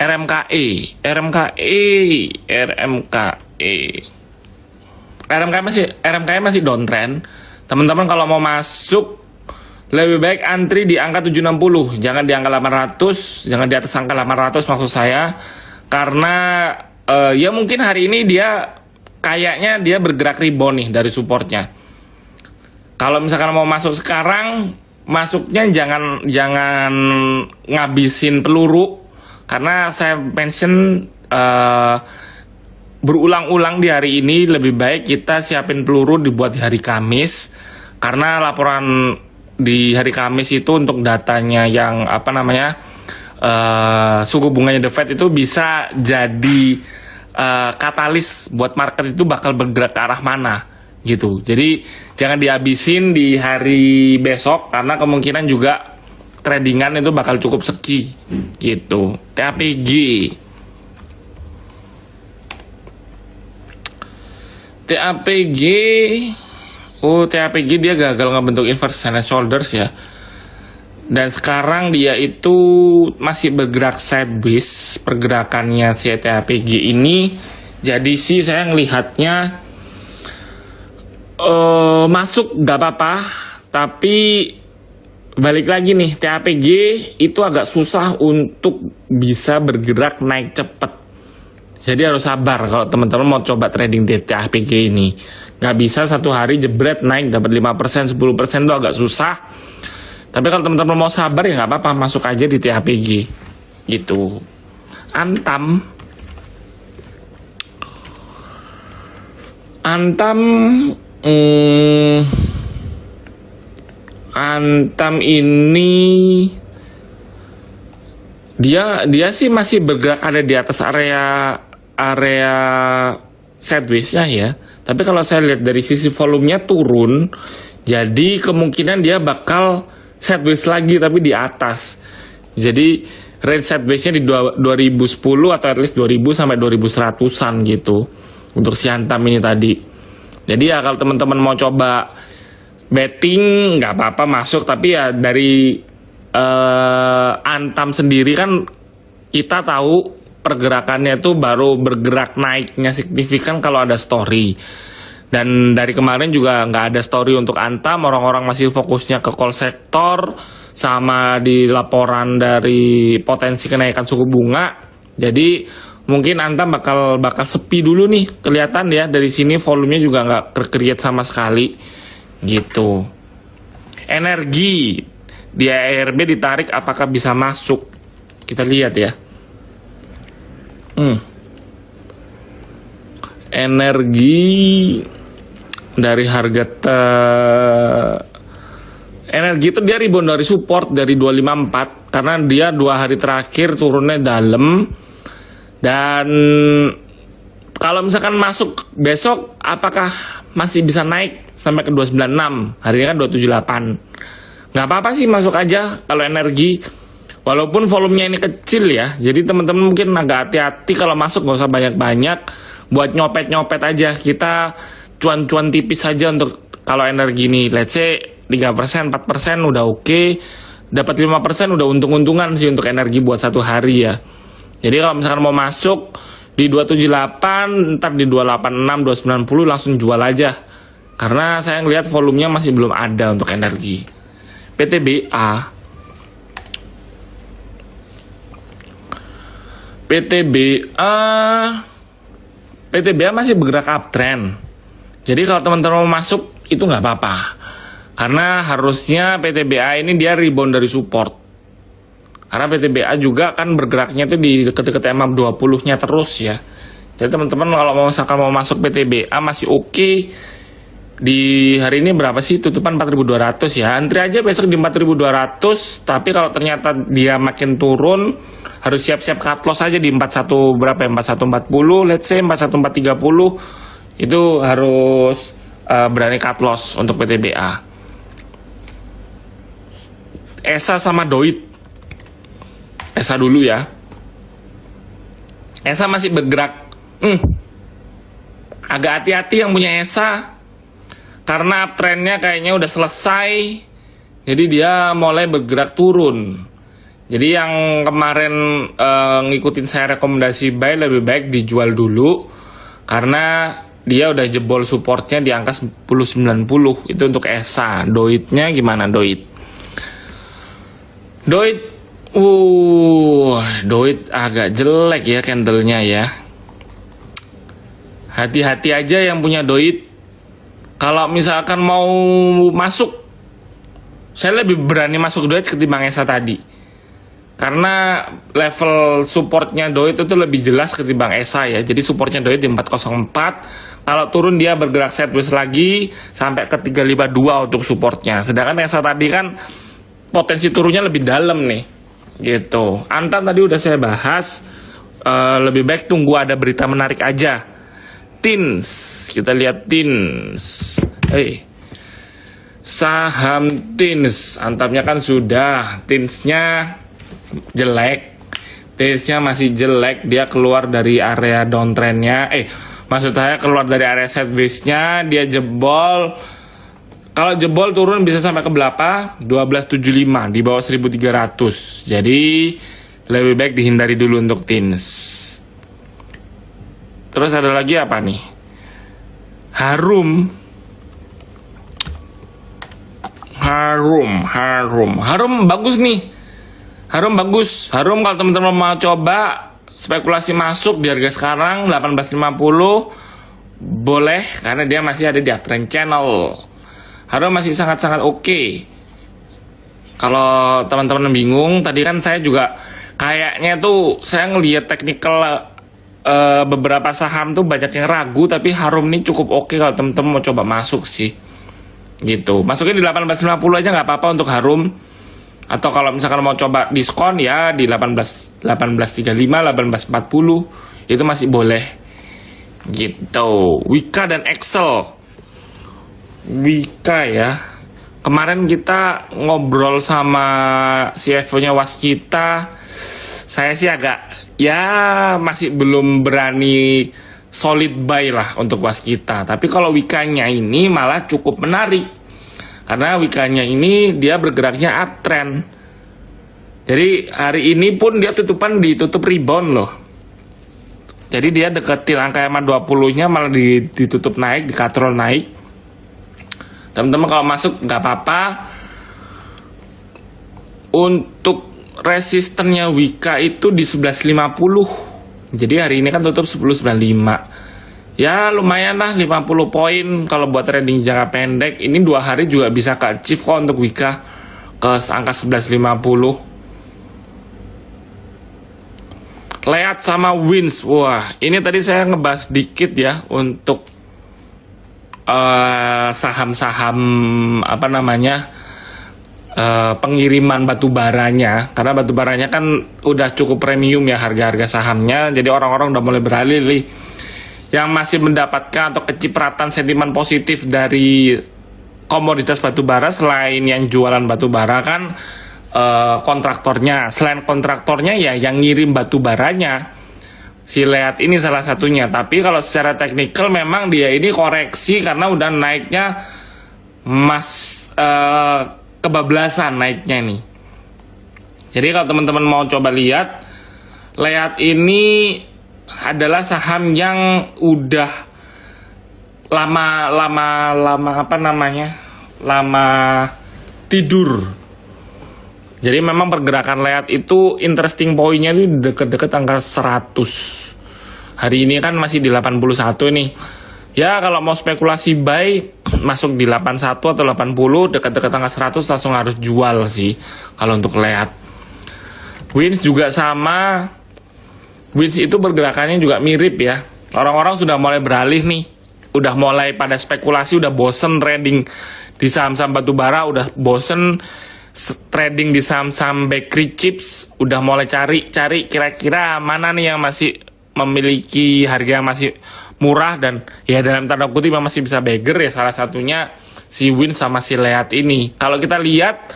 RMKE, RMKE, RMKE. RMKE masih downtrend. Teman-teman kalau mau masuk lebih baik antri di angka 760, jangan di angka 800, jangan di atas angka 800 maksud saya. Karena ya mungkin hari ini dia kayaknya dia bergerak rebound nih dari supportnya. Kalau misalkan mau masuk sekarang, masuknya jangan ngabisin peluru. Karena saya mention berulang-ulang di hari ini, lebih baik kita siapin peluru dibuat di hari Kamis. Karena laporan di hari Kamis itu untuk datanya yang suku bunganya The Fed itu bisa jadi katalis buat market itu bakal bergerak ke arah mana gitu. Jadi jangan dihabisin di hari besok karena kemungkinan juga tradingan itu bakal cukup seki gitu. TAPG TAPG dia gagal ngebentuk inverse head and shoulders ya. Dan sekarang dia itu masih bergerak sideways pergerakannya si TAPG ini. Jadi sih saya ngelihatnya masuk gak apa-apa, tapi balik lagi nih, TAPG itu agak susah untuk bisa bergerak naik cepet. Jadi harus sabar kalau teman-teman mau coba trading di TAPG ini. Nggak bisa satu hari jebret naik dapat 5%, 10% itu agak susah. Tapi kalau teman-teman mau sabar ya nggak apa-apa, masuk aja di TAPG gitu. Antam ini dia sih masih bergerak ada di atas area sideways-nya ya. Tapi kalau saya lihat dari sisi volumenya turun, jadi kemungkinan dia bakal sideways lagi tapi di atas. Jadi range sideways-nya di 2010 atau at least 2000 sampai 2100-an gitu untuk si Antam ini tadi. Jadi ya kalau teman-teman mau coba betting nggak apa-apa masuk, tapi ya dari Antam sendiri kan kita tahu pergerakannya itu baru bergerak naiknya signifikan kalau ada story. Dan dari kemarin juga nggak ada story untuk Antam, orang-orang masih fokusnya ke call sektor sama di laporan dari potensi kenaikan suku bunga. Jadi mungkin Antam bakal sepi dulu nih, kelihatan ya dari sini volumenya juga nggak terkreat sama sekali gitu. Energi di ARB ditarik, apakah bisa masuk? Kita lihat ya. Energi dari harga energi itu dia rebound dari support dari 254 karena dia 2 hari terakhir turunnya dalam. Dan kalau misalkan masuk besok, apakah masih bisa naik sampai ke 296? Hari ini kan 278. Nggak apa-apa sih, masuk aja kalau energi. Walaupun volumenya ini kecil ya, jadi teman-teman mungkin agak hati-hati kalau masuk, nggak usah banyak-banyak. Buat nyopet-nyopet aja, kita cuan-cuan tipis aja untuk kalau energi ini. Let's say 3%, 4% udah oke. Dapat 5% udah untung-untungan sih untuk energi buat satu hari ya. Jadi kalau misalkan mau masuk di 278, ntar di 286, 290 langsung jual aja. Karena saya ngelihat volumenya masih belum ada untuk energi. PTBA masih bergerak uptrend. Jadi kalau teman-teman mau masuk itu nggak apa-apa. Karena harusnya PTBA ini dia rebound dari support. Karena PTBA juga kan bergeraknya itu di dekat-dekat MA20-nya terus ya. Jadi teman-teman kalau mau masuk PTBA masih oke. Di hari ini berapa sih? Tutupan 4.200 ya. Antri aja besok di 4.200. Tapi kalau ternyata dia makin turun, harus siap-siap cut loss aja di 41 berapa ya? 4140, let's say 41430. Itu harus berani cut loss untuk PTBA. ESA sama Doit. ESA dulu ya. ESA masih bergerak. Agak hati-hati yang punya ESA. Karena uptrendnya kayaknya udah selesai. Jadi dia mulai bergerak turun. Jadi yang kemarin ngikutin saya rekomendasi buy lebih baik dijual dulu karena dia udah jebol supportnya di angka 10.90. Itu untuk ESA. Doitnya gimana Doit? Doit agak jelek ya candlenya ya. Hati-hati aja yang punya Doit. Kalau misalkan mau masuk, saya lebih berani masuk Doit ketimbang ESA tadi. Karena level supportnya Doit itu lebih jelas ketimbang ESA ya. Jadi supportnya Doit di 404. Kalau turun dia bergerak sideways lagi sampai ke 352 untuk supportnya. Sedangkan ESA tadi kan potensi turunnya lebih dalam nih. Gitu. Antam tadi udah saya bahas. Lebih baik tunggu ada berita menarik aja. TINS. Kita lihat TINS. Saham TINS. Antamnya kan sudah. TINS-nya jelek, TINS-nya masih jelek, dia keluar dari area downtrendnya, maksud saya keluar dari area sideways-nya, dia jebol. Kalau jebol turun bisa sampai ke berapa? 1275 di bawah 1300. Jadi lebih baik dihindari dulu untuk TINS. Terus ada lagi apa nih? Harum bagus nih. Harum bagus. Harum kalau teman-teman mau coba spekulasi masuk di harga sekarang 18.50 boleh karena dia masih ada di uptrend channel. Harum masih sangat-sangat oke. Kalau teman-teman bingung, tadi kan saya juga kayaknya tuh saya ngelihat technical beberapa saham tuh banyak yang ragu, tapi Harum ini cukup oke kalau teman-teman mau coba masuk sih. Gitu. Masukin di 18.50 aja nggak apa-apa untuk Harum. Atau kalau misalkan mau coba diskon ya di 18.35, 18.40 itu masih boleh. Gitu. Wika dan Excel. Wika ya. Kemarin kita ngobrol sama CFO-nya Waskita. Saya sih agak masih belum berani solid buy lah untuk Waskita. Tapi kalau Wikanya ini malah cukup menarik. Karena Wikanya ini dia bergeraknya uptrend. Jadi hari ini pun dia ditutup rebound loh. Jadi dia deketin angka EMA 20-nya malah ditutup naik, dikatrol naik. Teman-teman kalau masuk nggak apa-apa. Untuk resistennya Wika itu di 11.50. Jadi hari ini kan tutup 10.95. Ya lumayan lah 50 poin kalau buat trading jangka pendek. Ini 2 hari juga bisa ke achieve kok untuk Wika ke angka 11.50. Leat sama Wins. Wah, ini tadi saya ngebahas dikit ya untuk saham-saham pengiriman batu baranya. Karena batu baranya kan udah cukup premium ya harga-harga sahamnya. Jadi orang-orang udah mulai beralih nih. Yang masih mendapatkan atau kecipratan sentimen positif dari komoditas batubara selain yang jualan batubara kan kontraktornya. Selain kontraktornya ya yang ngirim batubaranya. Si Leat ini salah satunya. Tapi kalau secara teknikal memang dia ini koreksi karena udah naiknya kebablasan naiknya nih. Jadi kalau teman-teman mau coba lihat, Leat ini adalah saham yang udah lama tidur. Jadi memang pergerakan Leat itu interesting poinnya itu deket-deket angka 100. Hari ini kan masih di 81 nih. Ya kalau mau spekulasi buy masuk di 81 atau 80 dekat-dekat angka 100 langsung harus jual sih kalau untuk Leat. Wins juga sama. Wins itu pergerakannya juga mirip ya. Orang-orang sudah mulai beralih nih. Udah mulai pada spekulasi, udah bosen trading di saham-saham batubara, udah bosen trading di saham-saham bakery chips, udah mulai cari kira-kira mana nih yang masih memiliki harga yang masih murah dan ya dalam tanda kutip masih bisa beggar ya, salah satunya si Wins sama si Leat ini. Kalau kita lihat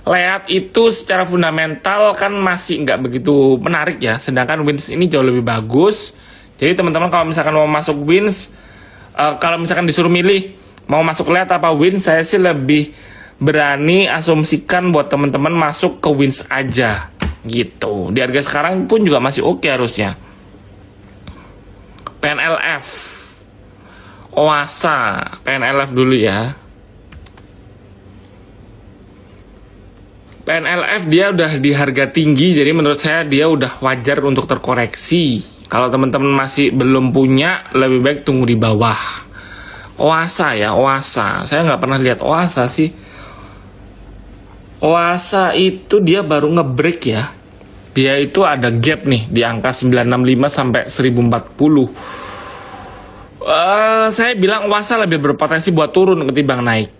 Leat itu secara fundamental kan masih nggak begitu menarik ya, sedangkan Wins ini jauh lebih bagus. Jadi teman-teman kalau misalkan mau masuk Wins, kalau misalkan disuruh milih mau masuk Leat apa Wins, saya sih lebih berani asumsikan buat teman-teman masuk ke Wins aja gitu. Di harga sekarang pun juga masih oke harusnya. PNLF, Oasa, PNLF dulu ya. PNLF dia udah di harga tinggi, jadi menurut saya dia udah wajar untuk terkoreksi. Kalau teman-teman masih belum punya, lebih baik tunggu di bawah. Oasa ya, Oasa. Saya nggak pernah lihat Oasa sih. Oasa itu dia baru ngebreak ya. Dia itu ada gap nih di angka 965 sampai 1040. Saya bilang Oasa lebih berpotensi buat turun ketimbang naik.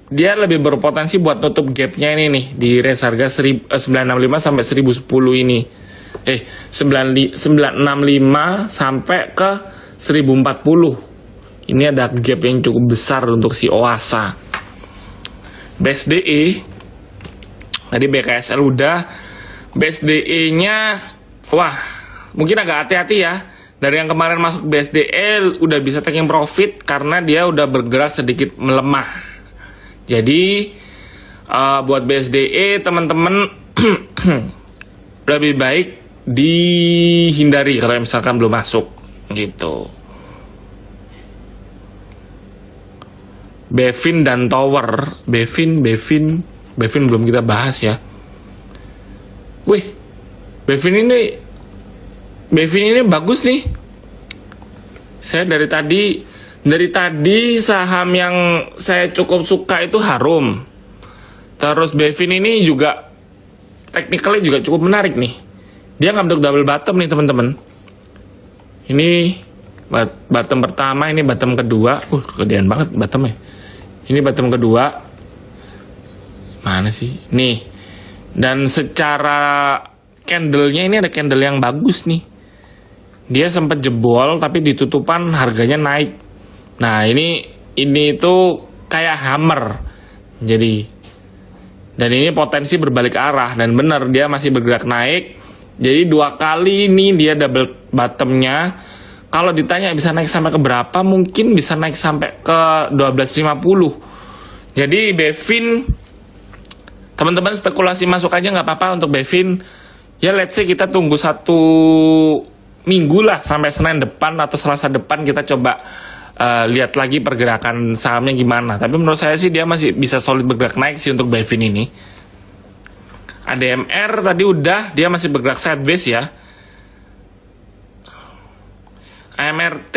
Dia lebih berpotensi buat nutup gapnya ini nih di range harga 965 sampai 1010 ini. 965 sampai ke 1040. Ini ada gap yang cukup besar untuk si Oasa. BSDE tadi BKSL udah. BSDE-nya wah, mungkin agak hati-hati ya. Dari yang kemarin masuk BSDE udah bisa taking profit karena dia udah bergerak sedikit melemah. Jadi buat BSDE teman-teman lebih baik dihindari kalau misalkan belum masuk gitu. Bevin dan Tower, Bevin belum kita bahas ya. Wih, Bevin ini bagus nih. Saya dari tadi saham yang saya cukup suka itu Harum. Terus Bevin ini juga technically juga cukup menarik nih. Dia nggak bentuk double bottom nih teman-teman. Ini bottom pertama, ini bottom kedua. Kegedean banget bottomnya. Ini bottom kedua. Mana sih? Nih. Dan secara candlenya ini ada candle yang bagus nih. Dia sempat jebol tapi ditutupan harganya naik. Nah ini tuh kayak hammer. Jadi dan ini potensi berbalik arah dan benar dia masih bergerak naik. Jadi 2 kali ini dia double bottomnya. Kalau ditanya bisa naik sampai ke berapa, mungkin bisa naik sampai ke 12.50. Jadi Bevin teman-teman spekulasi masuk aja nggak apa-apa untuk Bevin. Ya let's say kita tunggu 1 minggu lah sampai Senin depan atau Selasa depan kita coba lihat lagi pergerakan sahamnya gimana. Tapi menurut saya sih dia masih bisa solid bergerak naik sih untuk Bevin ini. ADMR tadi udah, dia masih bergerak sideways ya. AMRT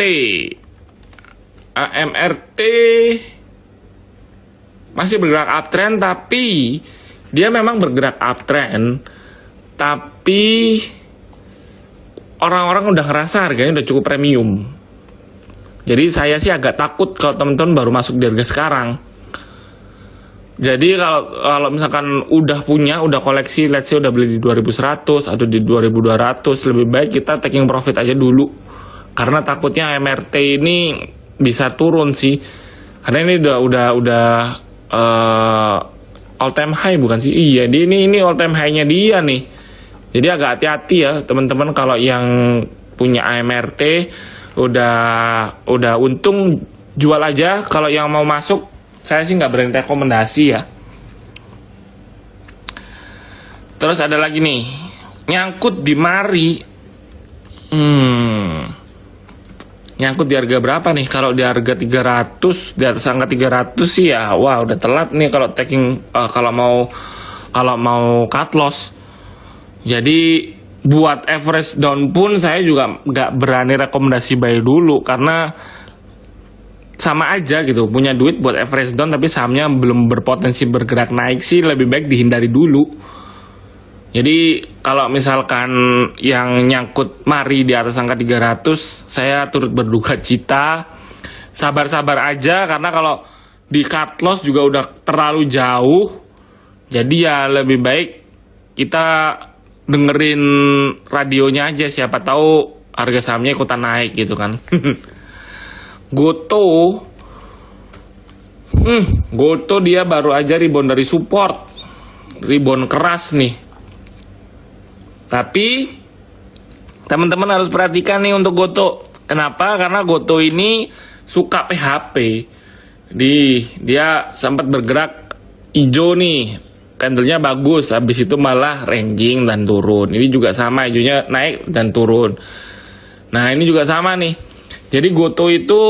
masih bergerak uptrend, tapi dia memang bergerak uptrend, tapi orang-orang udah ngerasa harganya udah cukup premium. Jadi saya sih agak takut kalau teman-teman baru masuk di harga sekarang. Jadi kalau misalkan udah koleksi, let's say udah beli di 2100 atau di 2200, lebih baik kita taking profit aja dulu. Karena takutnya MRT ini bisa turun sih. Karena ini udah all time high bukan sih? Iya, ini all time high-nya dia nih. Jadi agak hati-hati ya teman-teman kalau yang punya AMRT udah untung jual aja. Kalau yang mau masuk saya sih nggak berani rekomendasi ya. Terus ada lagi nih nyangkut di Mari. Nyangkut di harga berapa nih? Kalau di harga 300, di atas angka 300 sih ya, wah udah telat nih kalau taking kalau mau cut loss. Jadi buat average down pun saya juga nggak berani rekomendasi buy dulu karena sama aja gitu, punya duit buat average down tapi sahamnya belum berpotensi bergerak naik sih lebih baik dihindari dulu. Jadi kalau misalkan yang nyangkut Mari di atas angka 300, saya turut berduka cita. Sabar-sabar aja karena kalau di cut loss juga udah terlalu jauh. Jadi ya lebih baik kita dengerin radionya aja, siapa tahu harga sahamnya ikutan naik gitu kan. Goto dia baru aja rebound dari support, rebound keras nih. Tapi teman-teman harus perhatikan nih untuk Goto. Kenapa? Karena Goto ini suka PHP. Dia sempat bergerak hijau nih candlenya bagus, habis itu malah ranging dan turun. Ini juga sama, hijaunya naik dan turun. Nah ini juga sama nih. Jadi Goto itu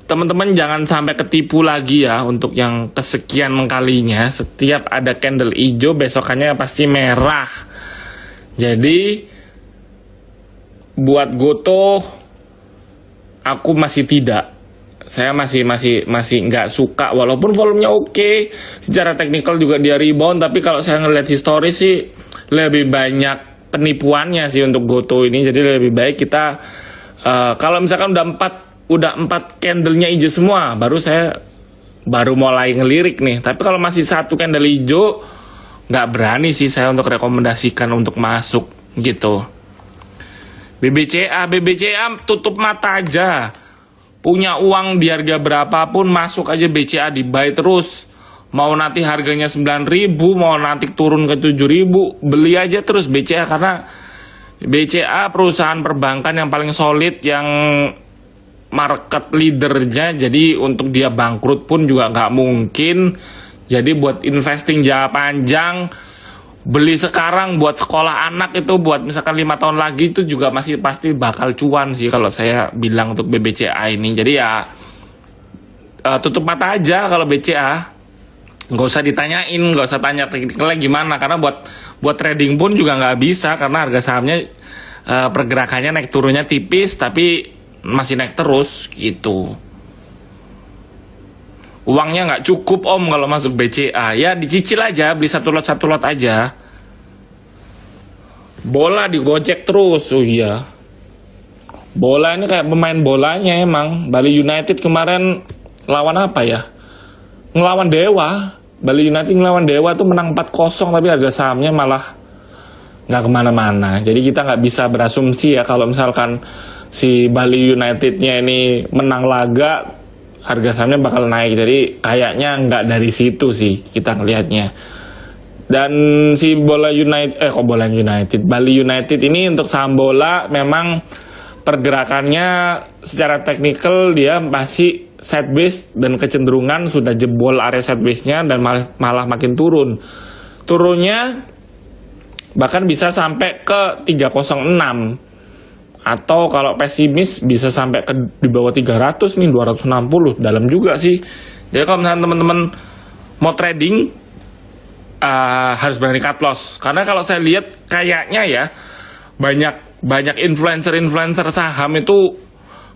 teman-teman jangan sampai ketipu lagi ya, untuk yang kesekian kalinya. Setiap ada candle hijau besokannya pasti merah. Jadi buat Goto aku masih tidak. Saya masih nggak suka, walaupun volumenya oke, secara teknikal juga dia rebound, tapi kalau saya ngeliat historis sih lebih banyak penipuannya sih untuk Goto ini. Jadi lebih baik kita kalau misalkan udah empat candlenya hijau semua, baru mulai ngelirik nih. Tapi kalau masih satu candle hijau, nggak berani sih saya untuk rekomendasikan untuk masuk gitu. BBCA tutup mata aja. Punya uang di harga berapapun, masuk aja BCA, di buy terus. Mau nanti harganya 9.000, mau nanti turun ke 7.000, beli aja terus BCA. Karena BCA perusahaan perbankan yang paling solid, yang market leadernya. Jadi untuk dia bangkrut pun juga nggak mungkin. Jadi buat investing jangka panjang, beli sekarang buat sekolah anak itu, buat misalkan 5 tahun lagi itu juga masih pasti bakal cuan sih kalau saya bilang untuk BBCA ini. Jadi ya tutup mata aja kalau BCA. Nggak usah ditanyain, nggak usah tanya teknikalnya gimana, karena buat trading pun juga nggak bisa, karena harga sahamnya pergerakannya naik turunnya tipis tapi masih naik terus gitu. Uangnya nggak cukup om kalau masuk BCA, ya dicicil aja, beli satu lot aja. Bola digojek terus, oh iya. Bola ini kayak pemain bolanya emang. Bali United kemarin lawan apa ya? Ngelawan Dewa. Bali United ngelawan Dewa tuh menang 4-0, tapi harga sahamnya malah nggak kemana-mana. Jadi kita nggak bisa berasumsi ya kalau misalkan si Bali United-nya ini menang laga, harga sahamnya bakal naik. Jadi kayaknya nggak dari situ sih kita ngelihatnya. Dan si Bali United ini untuk saham bola memang pergerakannya secara teknikal dia masih sideways, dan kecenderungan sudah jebol area sideways-nya dan malah makin turun. Turunnya bahkan bisa sampai ke 306. Atau kalau pesimis bisa sampai ke di bawah 300 nih, 260, dalam juga sih. Jadi kalau misalnya teman-teman mau trading, harus berani cut loss. Karena kalau saya lihat kayaknya ya, banyak influencer saham itu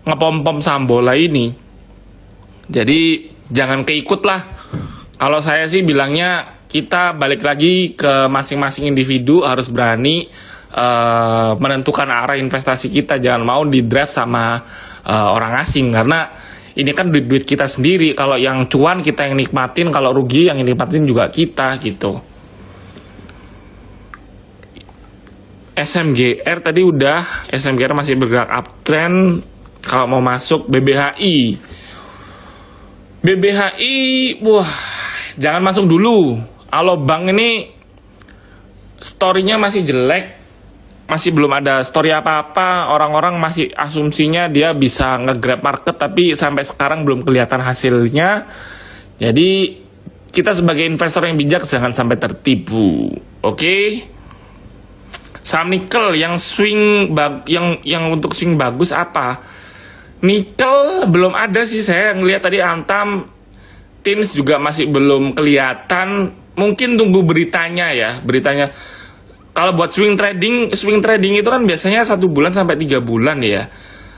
ngepom-pom saham bola ini. Jadi jangan keikut lah. Kalau saya sih bilangnya kita balik lagi ke masing-masing individu, harus berani menentukan arah investasi kita. Jangan mau di drive sama orang asing, karena ini kan duit kita sendiri. Kalau yang cuan kita yang nikmatin, kalau rugi yang nikmatin juga kita gitu. SMGR tadi udah, SMGR masih bergerak uptrend. Kalau mau masuk BBHI, wah jangan masuk dulu. Alobank ini story-nya masih jelek. Masih belum ada story apa-apa, orang-orang masih asumsinya dia bisa nge-grab market, tapi sampai sekarang belum kelihatan hasilnya. Jadi kita sebagai investor yang bijak jangan sampai tertipu, oke? Saham nikel yang yang untuk swing bagus apa? Nikel belum ada sih, saya ngelihat tadi Antam, Teams juga masih belum kelihatan. Mungkin tunggu beritanya. Kalau buat swing trading itu kan biasanya 1 bulan sampai 3 bulan ya.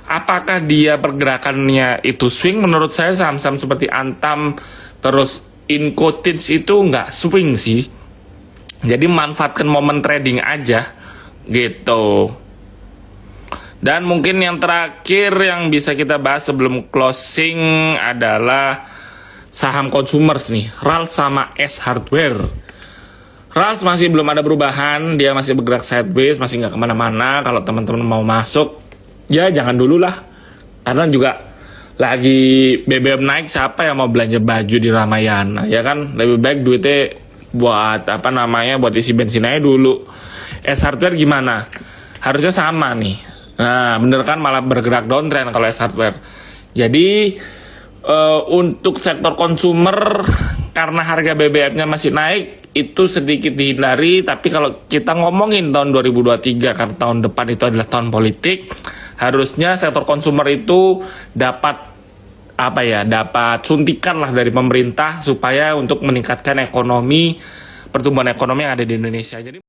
Apakah dia pergerakannya itu swing? Menurut saya saham-saham seperti Antam, terus Incoterms itu nggak swing sih. Jadi manfaatkan momen trading aja gitu. Dan mungkin yang terakhir yang bisa kita bahas sebelum closing adalah saham consumers nih, RAL sama S Hardware. RAS masih belum ada perubahan, dia masih bergerak sideways, masih nggak kemana-mana. Kalau teman-teman mau masuk, ya jangan dulu lah. Karena juga lagi BBM naik, siapa yang mau belanja baju di Ramayana? Ya kan, lebih baik duitnya buat buat isi bensin aja dulu. S Hardware gimana? Harusnya sama nih. Nah, bener kan, malah bergerak downtrend kalau S Hardware. Jadi untuk sektor konsumer, karena harga BBM-nya masih naik, itu sedikit dihindari, tapi kalau kita ngomongin tahun 2023 karena tahun depan itu adalah tahun politik, harusnya sektor konsumer itu dapat dapat suntikan lah dari pemerintah supaya untuk meningkatkan ekonomi, pertumbuhan ekonomi yang ada di Indonesia. Jadi